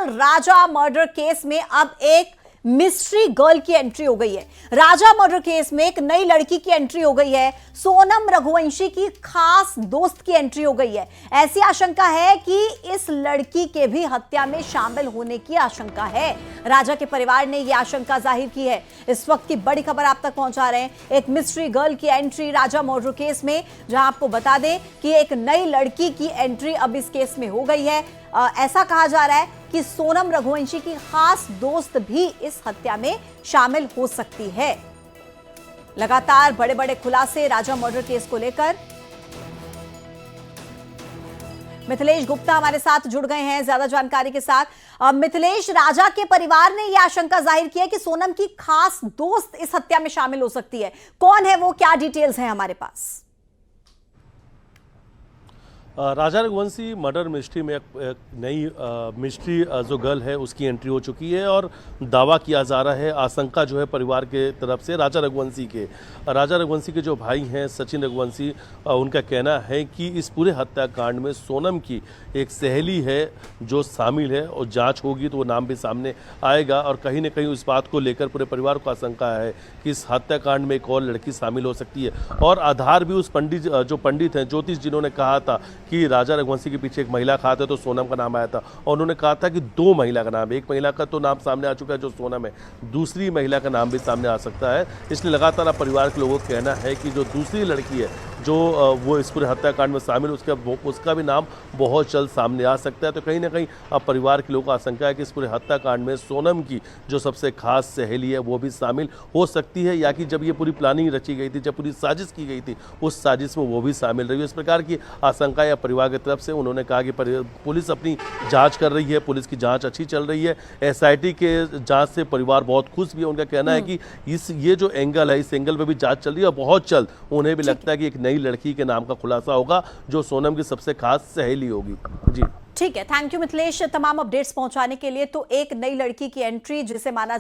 दरअसल राजा murder case में अब एक मिस्ट्री गर्ल की एंट्री हो गई है। राजा मर्डर केस में एक नई लड़की की एंट्री हो गई है। सोनम रघुवंशी की खास दोस्त की एंट्री हो गई है। ऐसी आशंका है कि इस लड़की के भी हत्या में शामिल होने की आशंका है। राजा के परिवार ने यह आशंका जाहिर की है। इस वक्त की बड़ी खबर आप तक पहुंचा रहे हैं। एक मिस्ट्री गर्ल की एंट्री राजा मर्डर केस में, जहां आपको बता दें कि एक नई लड़की की एंट्री अब इस केस में हो गई है। ऐसा कहा जा रहा है कि सोनम रघुवंशी की खास दोस्त भी इस हत्या में शामिल हो सकती है। लगातार बड़े बड़े खुलासे राजा मर्डर केस को लेकर। मिथिलेश गुप्ता हमारे साथ जुड़ गए हैं ज्यादा जानकारी के साथ। मिथिलेश, राजा के परिवार ने यह आशंका जाहिर की है कि सोनम की खास दोस्त इस हत्या में शामिल हो सकती है। कौन है वो, क्या डिटेल्स हैं हमारे पास? राजा रघुवंशी मर्डर मिस्ट्री में एक नई मिस्ट्री जो गर्ल है उसकी एंट्री हो चुकी है और दावा किया जा रहा है, आशंका जो है परिवार के तरफ से राजा रघुवंशी के जो भाई हैं सचिन रघुवंशी, उनका कहना है कि इस पूरे हत्याकांड में सोनम की एक सहेली है जो शामिल है और जांच होगी तो वो नाम भी सामने आएगा। और कहीं ना कहीं इस बात को लेकर पूरे परिवार को आशंका है कि इस हत्याकांड में एक और लड़की शामिल हो सकती है। और आधार भी उस पंडित हैं ज्योतिष, जिन्होंने कहा था कि राजा रघुवंशी के पीछे एक महिला खाते तो सोनम का नाम आया था, और उन्होंने कहा था कि दो महिला का नाम है। एक महिला का तो नाम सामने आ चुका है जो सोनम है, दूसरी महिला का नाम भी सामने आ सकता है। इसलिए लगातार परिवार के लोगों का कहना है कि जो दूसरी लड़की है जो वो इस पूरे हत्याकांड में शामिल, उसका भी नाम बहुत जल्द सामने आ सकता है। तो कहीं ना कहीं अब परिवार के लोगों को आशंका है कि इस पूरे हत्याकांड में सोनम की जो सबसे खास सहेली है वो भी शामिल हो सकती है, या कि जब ये पूरी प्लानिंग रची गई थी, जब पूरी साजिश की गई थी, उस साजिश में वो भी शामिल रही है। इस प्रकार की आशंका या परिवार की तरफ से उन्होंने कहा कि पुलिस अपनी जांच कर रही है, पुलिस की जांच अच्छी चल रही है। एसआईटी के जांच से परिवार बहुत खुश भी है। उनका कहना है कि ये जो एंगल है, इस एंगल पे भी जांच चल रही है और बहुत जल्द उन्हें भी लगता है कि एक नई लड़की के नाम का खुलासा होगा जो सोनम की सबसे खास सहेली होगी। जी ठीक है, थैंक यू मिथिलेश तमाम अपडेट्स पहुंचाने के लिए। तो एक नई लड़की की एंट्री जिसे माना